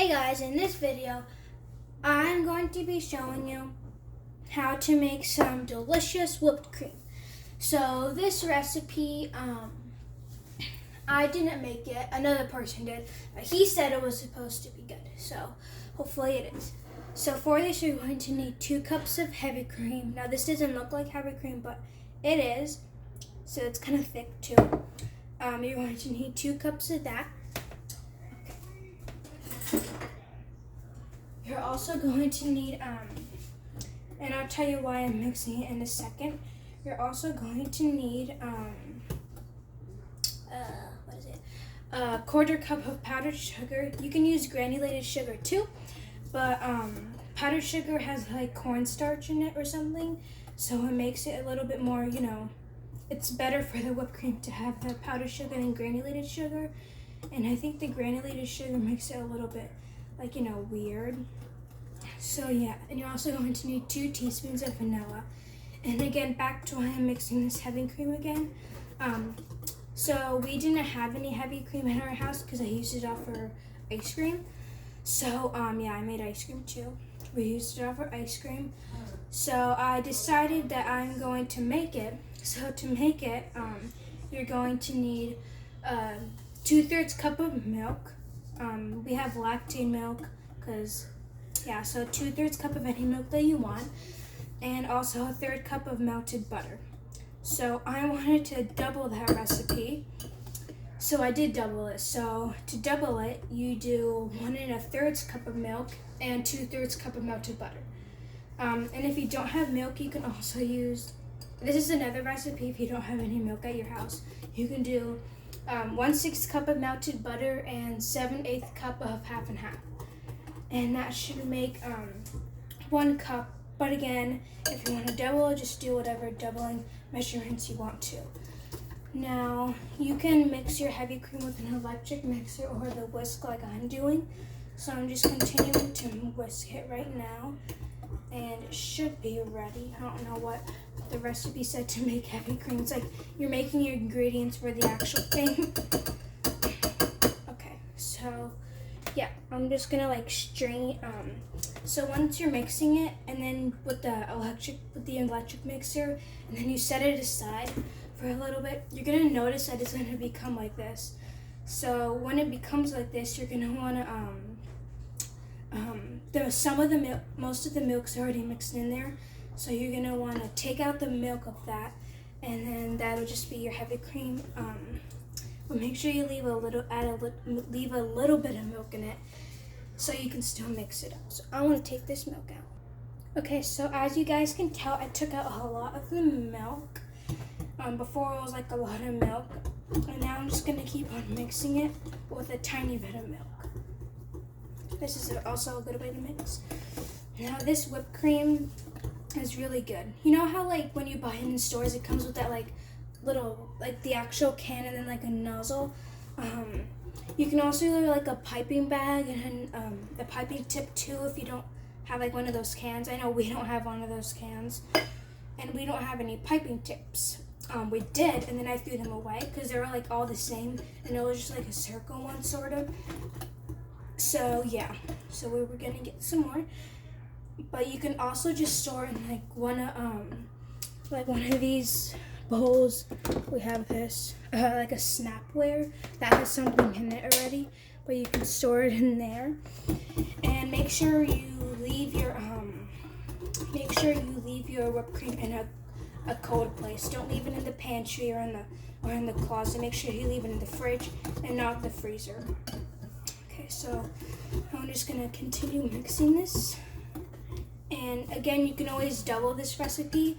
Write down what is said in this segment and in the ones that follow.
Hey guys, in this video, I'm going to be showing you how to make some delicious whipped cream. So this recipe, I didn't make it, another person did. He said it was supposed to be good, so hopefully it is. So for this, you're going to need 2 cups of heavy cream. Now this doesn't look like heavy cream, but it is, so it's kind of thick too. You're going to need 2 cups of that. You're also going to need, and I'll tell you why I'm mixing it in a second. You're also going to need, a 1/4 cup of powdered sugar. You can use granulated sugar too, but powdered sugar has like cornstarch in it or something, so it makes it a little bit more, it's better for the whipped cream to have the powdered sugar than granulated sugar. And I think the granulated sugar makes it a little bit weird. So yeah, and you're also going to need 2 teaspoons of vanilla. And again, back to why I'm mixing this heavy cream again. So we didn't have any heavy cream in our house because I used it all for ice cream. So yeah, I made ice cream too. We used it all for ice cream. So I decided that I'm going to make it. So to make it, you're going to need 2/3 cup of milk. We have lactate milk because, yeah, so 2/3 cup of any milk that you want, and also a 1/3 cup of melted butter. So I wanted to double that recipe, so I did double it. So to double it, you do 1 1/3 cup of milk and 2/3 cup of melted butter. And if you don't have milk, you can also use, this is another recipe if you don't have any milk at your house, you can do 1/6 cup of melted butter and 7/8 cup of half and half. And that should make 1 cup. But again, if you want to double, just do whatever doubling measurements you want to. Now, you can mix your heavy cream with an electric mixer or the whisk like I'm doing. So I'm just continuing to whisk it right now. And it should be ready. I don't know what the recipe said to make heavy cream. It's like you're making your ingredients for the actual thing. Okay, so yeah, I'm just gonna strain. So once you're mixing it, and then with the electric mixer, and then you set it aside for a little bit, you're gonna notice that it's gonna become like this. So when it becomes like this, you're gonna wanna most of the milk's already mixed in there, so you're gonna want to take out the milk of that, and then that'll just be your heavy cream. But make sure you leave leave a little bit of milk in it, so you can still mix it up. So I want to take this milk out. Okay, so as you guys can tell, I took out a lot of the milk. Before it was like a lot of milk, and now I'm just gonna keep on mixing it with a tiny bit of milk. This is also a good way to mix. Now this whipped cream is really good. You know how when you buy it in stores, it comes with that little the actual can and then a nozzle. You can also do a piping bag and the piping tip too if you don't have one of those cans. I know we don't have one of those cans, and we don't have any piping tips. We did, and then I threw them away because they were all the same, and it was just a circle one sort of. So yeah, so we were gonna get some more, but you can also just store in one of these bowls. We have this a snapware that has something in it already, but you can store it in there. And make sure you leave your whipped cream in a cold place. Don't leave it in the pantry or in the closet. Make sure you leave it in the fridge and not the freezer. Okay, so I'm just gonna continue mixing this. And again, you can always double this recipe.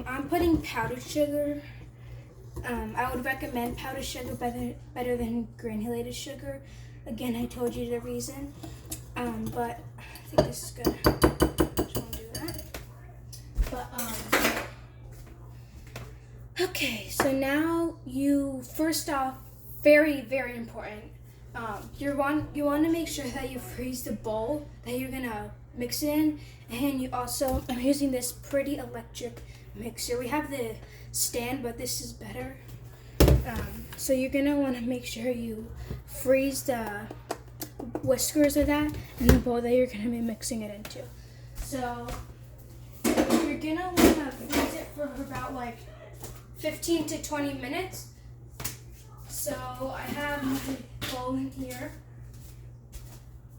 I'm putting powdered sugar. I would recommend powdered sugar better than granulated sugar. Again, I told you the reason. But I think this is good. Just want to do that. But okay, so now first off, very, very important. You want to make sure that you freeze the bowl that you're gonna mix it in, and I'm using this pretty electric mixer. We have the stand, but this is better. So you're gonna want to make sure you freeze the whiskers of that in the bowl that you're gonna be mixing it into. So you're gonna wanna freeze it for about like 15 to 20 minutes. So I have my bowl in here.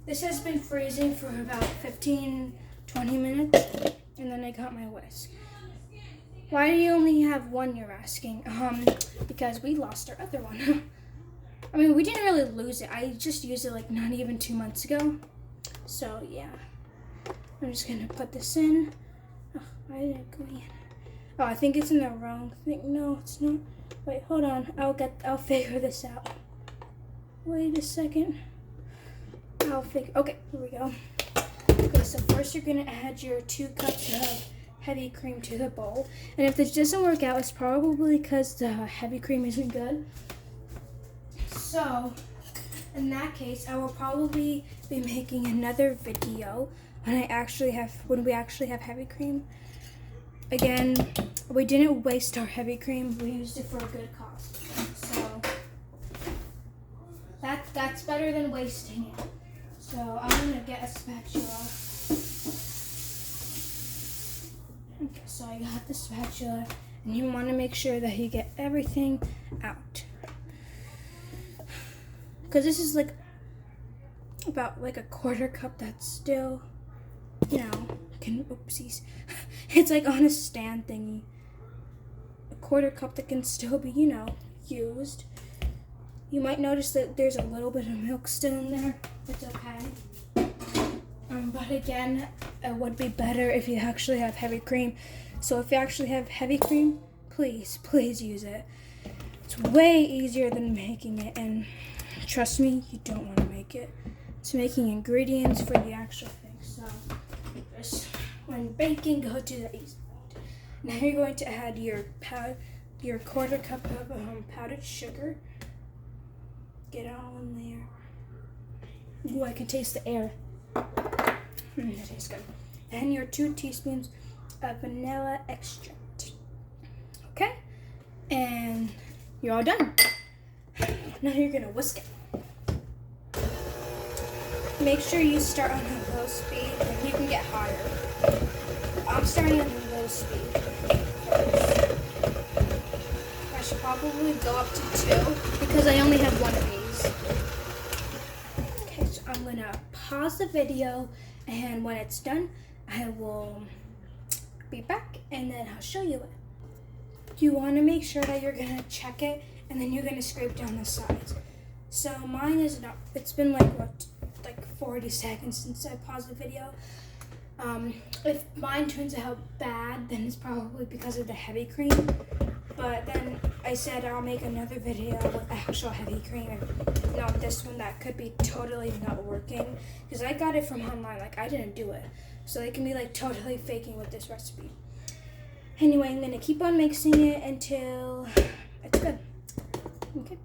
This has been freezing for about 15, 20 minutes, and then I got my whisk. Why do you only have one, you're asking? Because we lost our other one. I mean, we didn't really lose it. I just used it like not even 2 months ago. So yeah, I'm just gonna put this in. Oh, why did it go in? Oh, I think it's in the wrong thing. No, it's not. Wait, hold on. I'll figure this out. Wait a second. Okay, here we go. Okay, so first you're gonna add your 2 cups of heavy cream to the bowl. And if this doesn't work out, it's probably because the heavy cream isn't good. So, in that case, I will probably be making another video when we actually have heavy cream. Again, we didn't waste our heavy cream. We used it for a good cause. So, that's better than wasting it. So, I'm gonna get a spatula. Okay, so I got the spatula, and you want to make sure that you get everything out. Because this is like about like a 1/4 cup that's still, oopsies. It's like on a stand thingy. A 1/4 cup that can still be, used. You might notice that there's a little bit of milk still in there. It's okay. But again, it would be better if you actually have heavy cream. So if you actually have heavy cream, please use it. It's way easier than making it, and trust me, you don't want to make it. It's making ingredients for the actual thing. So just when baking, go to the easy part. Now you're going to add your 1/4 cup of powdered sugar. Get it all in there. Ooh, I can taste the air. That tastes good. And your 2 teaspoons of vanilla extract. Okay? And you're all done. Now you're gonna whisk it. Make sure you start on a low speed, and you can get higher. I'm starting on a low speed first. I should probably go up to 2 because I only have 1 of these. Okay, so I'm gonna pause the video, and when it's done, I will be back, and then I'll show you it. You want to make sure that you're gonna check it, and then you're gonna scrape down the sides. So mine is not. It's been like 40 seconds since I paused the video. If mine turns out bad, then it's probably because of the heavy cream. But then I said I'll make another video with actual heavy cream, not this one that could be totally not working. Because I got it from online, like I didn't do it. So they can be like totally faking with this recipe. Anyway, I'm gonna keep on mixing it until it's good. Okay.